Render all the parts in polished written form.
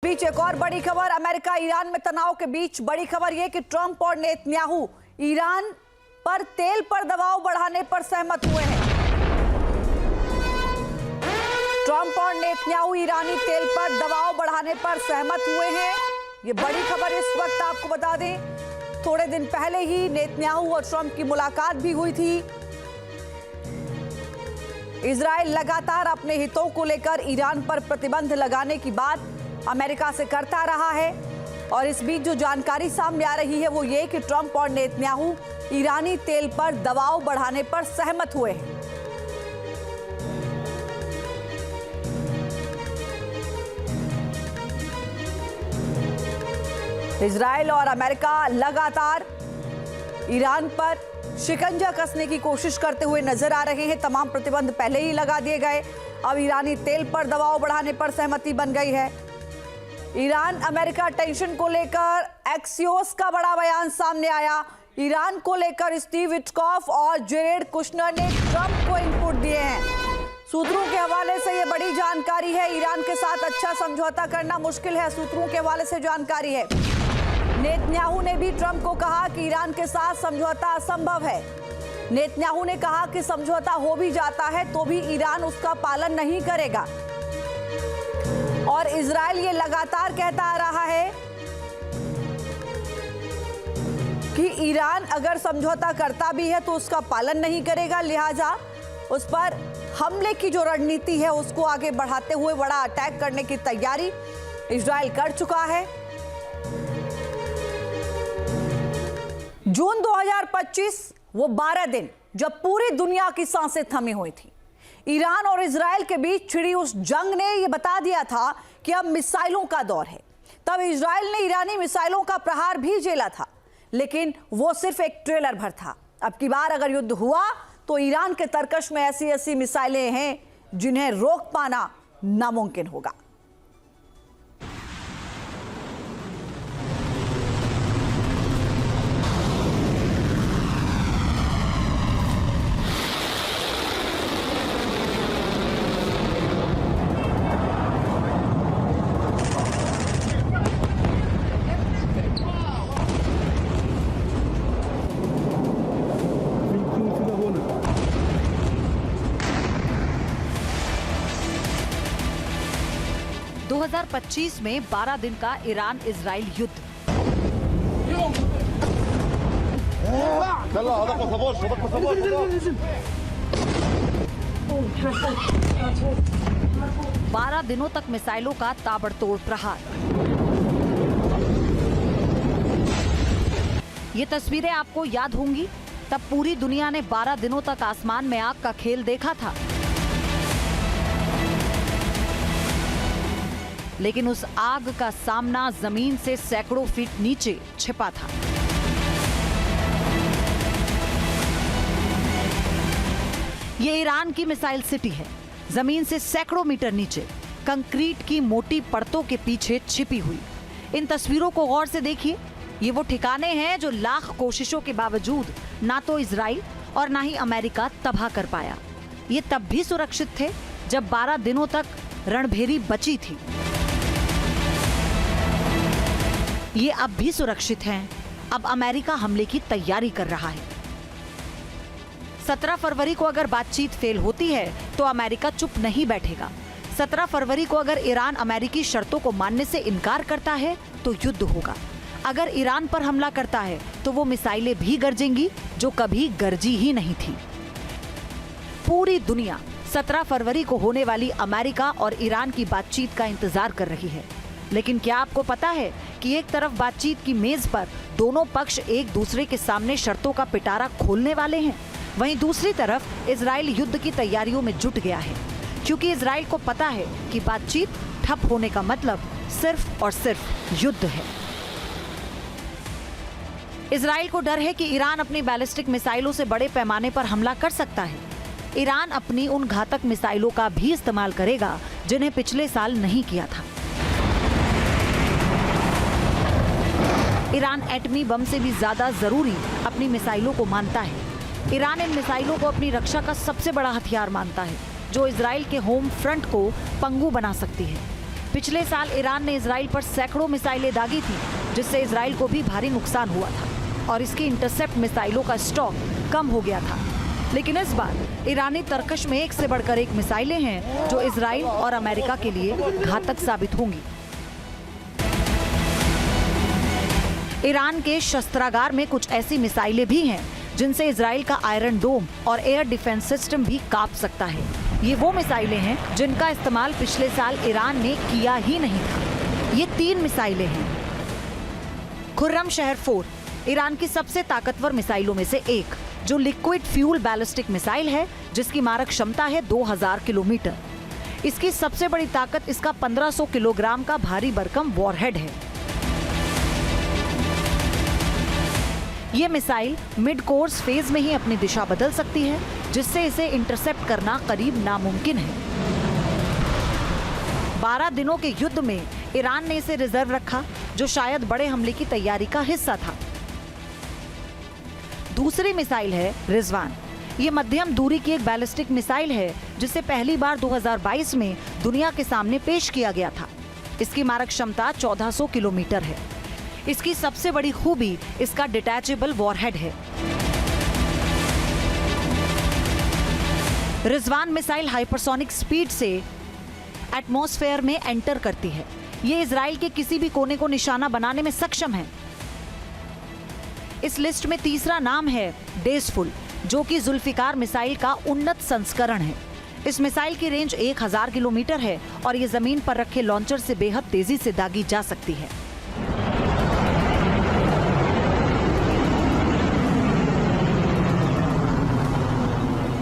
बीच एक और बड़ी खबर, अमेरिका ईरान में तनाव के बीच बड़ी खबर यह कि ट्रंप और नेतन्याहू ईरान पर तेल पर दबाव बढ़ाने पर सहमत हुए हैं। ट्रंप और नेतन्याहू ईरानी तेल पर दबाव बढ़ाने पर सहमत हुए हैं। ये बड़ी खबर इस वक्त आपको बता दें, थोड़े दिन पहले ही नेतन्याहू और ट्रंप की मुलाकात भी हुई थी। इजराइल लगातार अपने हितों को लेकर ईरान पर प्रतिबंध लगाने की बात अमेरिका से करता रहा है और इस बीच जो जानकारी सामने आ रही है वो ये कि ट्रंप और नेतन्याहू ईरानी तेल पर दबाव बढ़ाने पर सहमत हुए हैं। इजराइल और अमेरिका लगातार ईरान पर शिकंजा कसने की कोशिश करते हुए नजर आ रहे हैं। तमाम प्रतिबंध पहले ही लगा दिए गए, अब ईरानी तेल पर दबाव बढ़ाने पर सहमति बन गई है। ईरान अमेरिका टेंशन को लेकर एक्सियोस का बड़ा बयान सामने आया। ईरान को लेकर स्टीव विटकॉफ और जेरेड कुशनर ने ट्रंप को इनपुट दिए हैं। सूत्रों के हवाले से यह बड़ी जानकारी है। ईरान के साथ अच्छा समझौता करना मुश्किल है, सूत्रों के हवाले से जानकारी है। नेतन्याहू ने भी ट्रंप को कहा कि ईरान के साथ समझौता असंभव है। नेतन्याहू ने कहा कि समझौता हो भी जाता है तो भी ईरान उसका पालन नहीं करेगा। और इजराइल ये लगातार कहता आ रहा है कि ईरान अगर समझौता करता भी है तो उसका पालन नहीं करेगा, लिहाजा उस पर हमले की जो रणनीति है उसको आगे बढ़ाते हुए बड़ा अटैक करने की तैयारी इजराइल कर चुका है। जून 2025 वो 12 दिन जब पूरी दुनिया की सांसें थमी हुई थी। ईरान और इजराइल के बीच छिड़ी उस जंग ने यह बता दिया था कि अब मिसाइलों का दौर है। तब इजराइल ने ईरानी मिसाइलों का प्रहार भी झेला था, लेकिन वो सिर्फ एक ट्रेलर भर था। अब की बार अगर युद्ध हुआ तो ईरान के तरकश में ऐसी ऐसी मिसाइलें हैं जिन्हें रोक पाना नामुमकिन होगा। दो 2025 में 12 दिन का ईरान इजराइल युद्ध। बारह दिनों तक मिसाइलों का ताबड़तोड़ प्रहार। ये तस्वीरें आपको याद होंगी, तब पूरी दुनिया ने 12 दिनों तक आसमान में आग का खेल देखा था। लेकिन उस आग का सामना जमीन से सैकड़ों फीट नीचे छिपा था। ये ईरान की मिसाइल सिटी है, जमीन से सैकड़ों मीटर नीचे कंक्रीट की मोटी परतों के पीछे छिपी हुई। इन तस्वीरों को गौर से देखिए, ये वो ठिकाने हैं जो लाख कोशिशों के बावजूद ना तो इजराइल और ना ही अमेरिका तबाह कर पाया। ये तब भी सुरक्षित थे जब 12 दिनों तक रणभेरी बची थी। ये अब भी सुरक्षित हैं। अब अमेरिका हमले की तैयारी कर रहा है। 17 फरवरी को अगर बातचीत फेल होती है तो अमेरिका चुप नहीं बैठेगा। 17 फरवरी को अगर ईरान अमेरिकी शर्तों को मानने से इनकार करता है तो युद्ध होगा। अगर ईरान पर हमला करता है तो वो मिसाइलें भी गरजेंगी जो कभी गरजी ही नहीं थी। पूरी दुनिया 17 फरवरी को होने वाली अमेरिका और ईरान की बातचीत का इंतजार कर रही है। लेकिन क्या आपको पता है कि एक तरफ बातचीत की मेज पर दोनों पक्ष एक दूसरे के सामने शर्तों का पिटारा खोलने वाले हैं, वहीं दूसरी तरफ इजराइल युद्ध की तैयारियों में जुट गया है, क्योंकि इजराइल को पता है कि बातचीत ठप होने का मतलब सिर्फ और सिर्फ युद्ध है। इजराइल को डर है कि ईरान अपनी बैलिस्टिक मिसाइलों से बड़े पैमाने पर हमला कर सकता है। ईरान अपनी उन घातक मिसाइलों का भी इस्तेमाल करेगा जिन्हें पिछले साल नहीं किया था। ईरान एटमी बम से भी ज्यादा जरूरी अपनी मिसाइलों को मानता है। ईरान इन मिसाइलों को अपनी रक्षा का सबसे बड़ा हथियार मानता है, जो इजराइल के होम फ्रंट को पंगु बना सकती है। पिछले साल ईरान ने इजराइल पर सैकड़ों मिसाइलें दागी थी, जिससे इजराइल को भी भारी नुकसान हुआ था और इसकी इंटरसेप्ट मिसाइलों का स्टॉक कम हो गया था। लेकिन इस बार ईरानी तरकश में एक से बढ़कर एक मिसाइलें हैं जो इजराइल और अमेरिका के लिए घातक साबित होंगी। ईरान के शस्त्रागार में कुछ ऐसी मिसाइलें भी हैं जिनसे इजराइल का आयरन डोम और एयर डिफेंस सिस्टम भी कांप सकता है। ये वो मिसाइलें हैं जिनका इस्तेमाल पिछले साल ईरान ने किया ही नहीं था। ये 3 मिसाइलें हैं। खुर्रम शहर 4 ईरान की सबसे ताकतवर मिसाइलों में से एक, जो लिक्विड फ्यूल बैलिस्टिक मिसाइल है, जिसकी मारक क्षमता है 2000 किलोमीटर। इसकी सबसे बड़ी ताकत इसका 1500 किलोग्राम का भारी भरकम वॉरहेड है। ये मिसाइल मिड कोर्स फेज में ही अपनी दिशा बदल सकती है, जिससे इसे इंटरसेप्ट करना करीब नामुमकिन है। 12 दिनों के युद्ध में ईरान ने इसे रिजर्व रखा, जो शायद बड़े हमले की तैयारी का हिस्सा था। दूसरी मिसाइल है रिजवान। ये मध्यम दूरी की एक बैलिस्टिक मिसाइल है, जिसे पहली बार 2022 में दुनिया के सामने पेश किया गया था। इसकी मारक क्षमता 1400 किलोमीटर है। इसकी सबसे बड़ी खूबी इसका डिटैचेबल वॉरहेड है। रिजवान मिसाइल हाइपरसोनिक स्पीड से एटमॉस्फेयर में एंटर करती है। ये इजराइल के किसी भी कोने को निशाना बनाने में सक्षम है। इस लिस्ट में तीसरा नाम है डेसफुल, जो कि जुल्फिकार मिसाइल का उन्नत संस्करण है। इस मिसाइल की रेंज 1000 किलोमीटर है और ये जमीन पर रखे लॉन्चर से बेहद तेजी से दागी जा सकती है।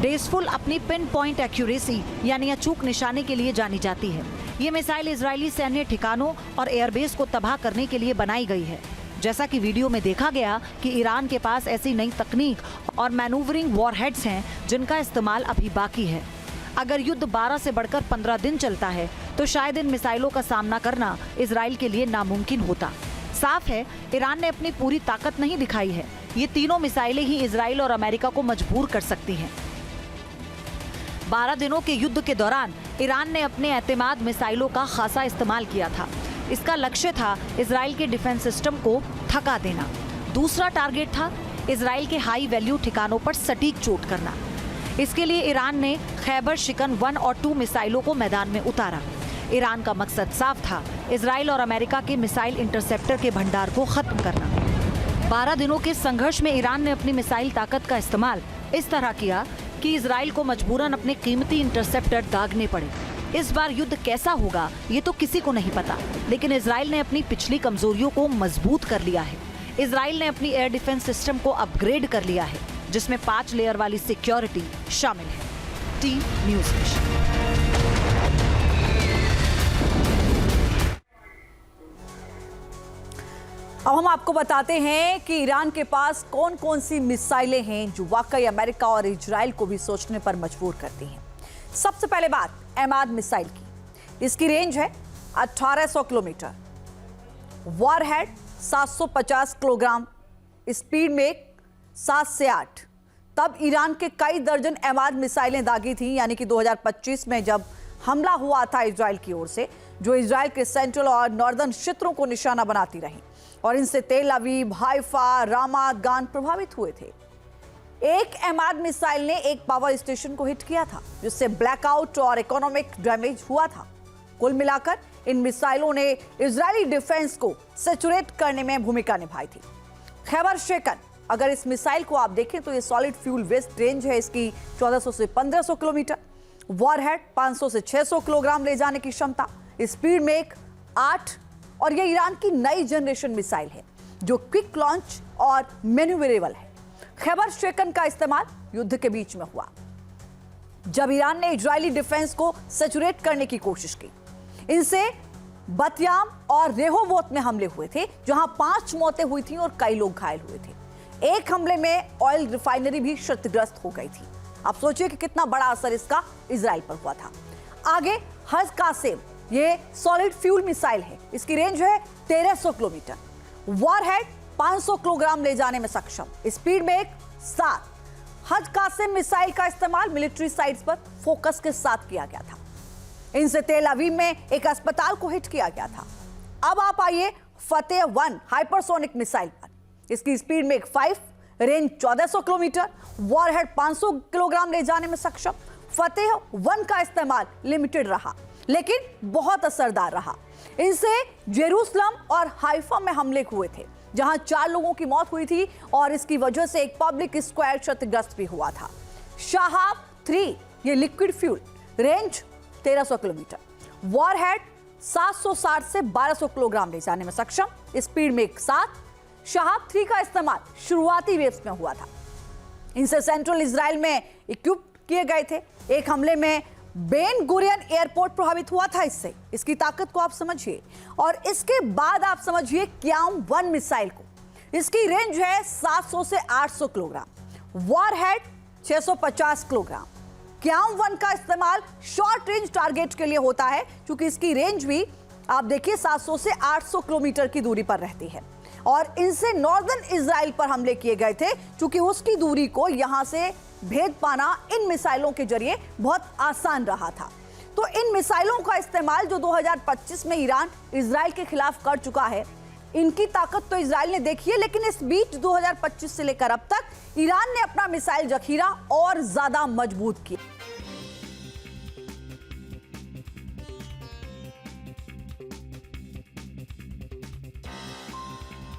डेसफुल अपनी पिन पॉइंट एक्यूरेसी यानी अचूक निशाने के लिए जानी जाती है। ये मिसाइल इजरायली सैन्य ठिकानों और एयरबेस को तबाह करने के लिए बनाई गई है। जैसा कि वीडियो में देखा गया कि ईरान के पास ऐसी नई तकनीक और मैनूवरिंग वॉरहेड्स हैं जिनका इस्तेमाल अभी बाकी है। अगर युद्ध 12 से बढ़कर 15 दिन चलता है तो शायद इन मिसाइलों का सामना करना इजराइल के लिए नामुमकिन होता। साफ है, ईरान ने अपनी पूरी ताकत नहीं दिखाई है। ये तीनों मिसाइलें ही इजराइल और अमेरिका को मजबूर कर सकती हैं। 12 दिनों के युद्ध के दौरान ईरान ने अपने एतमाद मिसाइलों का खासा इस्तेमाल किया था। इसका लक्ष्य था इजराइल के डिफेंस सिस्टम को थका देना। दूसरा टारगेट था इजराइल के हाई वैल्यू ठिकानों पर सटीक चोट करना। इसके लिए ईरान ने खैबर शिकन 1 और 2 मिसाइलों को मैदान में उतारा। ईरान का मकसद साफ था, इजराइल और अमेरिका के मिसाइल इंटरसेप्टर के भंडार को खत्म करना। 12 दिनों के संघर्ष में ईरान ने अपनी मिसाइल ताकत का इस्तेमाल इस तरह किया कि इजराइल को मजबूरन अपने कीमती इंटरसेप्टर दागने पड़े। इस बार युद्ध कैसा होगा ये तो किसी को नहीं पता, लेकिन इजराइल ने अपनी पिछली कमजोरियों को मजबूत कर लिया है। इजराइल ने अपनी एयर डिफेंस सिस्टम को अपग्रेड कर लिया है, जिसमें 5 लेयर वाली सिक्योरिटी शामिल है। Team news vision. अब हम आपको बताते हैं कि ईरान के पास कौन कौन सी मिसाइलें हैं जो वाकई अमेरिका और इजराइल को भी सोचने पर मजबूर करती हैं। सबसे पहले बात एमाद मिसाइल की। इसकी रेंज है 1800 किलोमीटर, वॉरहेड 750 किलोग्राम, स्पीड में 7 से 8। तब ईरान के कई दर्जन एमाद मिसाइलें दागी थी, यानी कि 2025 में जब हमला हुआ था इजराइल की ओर से, जो इजराइल के सेंट्रल और नॉर्दर्न क्षेत्रों को निशाना बनाती रही और इनसे तेल अवीव, हाइफा, रामात गान प्रभावित हुए थे। एक एमाद मिसाइल ने एक पावर स्टेशन को हिट किया था, जिससे ब्लैकआउट और इकोनॉमिक डैमेज हुआ था। कुल मिलाकर इन मिसाइलों ने इजरायली डिफेंस को सैचुरेट करने में भूमिका निभाई थी। खैबर शिकन, अगर इस मिसाइल को आप देखें तो ये सॉलिड फ्यूल वेस्ट रेंज है इसकी 1400 से 1500 किलोमीटर, वॉरहेड 500 से 600 किलोग्राम ले जाने की क्षमता, स्पीड में 8, और ये ईरान की नई जनरेशन मिसाइल है जो क्विक लॉन्च और मैन्यूवरेबल है। खैबर शिकन का इस्तेमाल युद्ध के बीच में हुआ जब ईरान ने इजरायली डिफेंस को सैचुरेट करने की कोशिश की। इनसे बतियाम और रेहोवोत में हमले हुए थे, जहां 5 मौतें हुई थी और कई लोग घायल हुए थे। एक हमले में ऑयल रिफाइनरी भी क्षतिग्रस्त हो गई थी। आप सोचिए कि कितना बड़ा असर इसका इजराइल पर हुआ था। आगे हज कासिम, ये सॉलिड फ्यूल मिसाइल है। इसकी रेंज है 1300 किलोमीटर, वॉरहेड 500 किलोग्राम ले जाने में सक्षम, स्पीड में 7। हज कासिम मिसाइल का इस्तेमाल मिलिट्री साइट्स पर फोकस के साथ किया गया था। इनसे तेल अवीव में एक अस्पताल को हिट किया गया था। अब आप आइए फतेह 1 हाइपरसोनिक मिसाइल पर। इसकी स्पीड में 5, रेंज 1400 किलोमीटर, वॉरहेड 500 किलोग्राम ले जाने में सक्षम। फतेह 1 का इस्तेमाल लिमिटेड रहा लेकिन बहुत असरदार रहा। इनसे जेरूसलम और हाइफा में हमले हुए थे जहां 4 लोगों की मौत हुई थी और इसकी वजह से एक पब्लिक स्क्वायर क्षतिग्रस्त भी हुआ था। शहाब 3 ये liquid fuel, range 1300 kilometre, warhead 760 से 1200 किलोग्राम ले जाने में सक्षम, स्पीड में 7। शहाब 3 का इस्तेमाल शुरुआती वेव्स में हुआ था। इनसे सेंट्रल इजराइल में इक्विप किए गए थे। एक हमले में बेन गुरियन एयरपोर्ट प्रभावित हुआ था। इसकी ताकत को आप समझिए और इसके बाद आप समझिए क्याम 1 मिसाइल को। इसकी रेंज है 700 से 800 किलोग्राम, वॉरहेड 650 किलोग्राम। क्याम 1 का इस्तेमाल शॉर्ट रेंज टारगेट के लिए होता है क्योंकि इसकी रेंज भी आप देखिए 700 से 800 किलोमीटर की दूरी पर रहती है और इनसे नॉर्दर्न इजराइल पर हमले किए गए थे क्योंकि उसकी दूरी को यहां से भेद पाना इन मिसाइलों के जरिए बहुत आसान रहा था। तो इन मिसाइलों का इस्तेमाल जो 2025 में ईरान इजराइल के खिलाफ कर चुका है, इनकी ताकत तो इजराइल ने देखी है, लेकिन इस बीच 2025 से लेकर अब तक ईरान ने अपना मिसाइल जखीरा और ज्यादा मजबूत किया।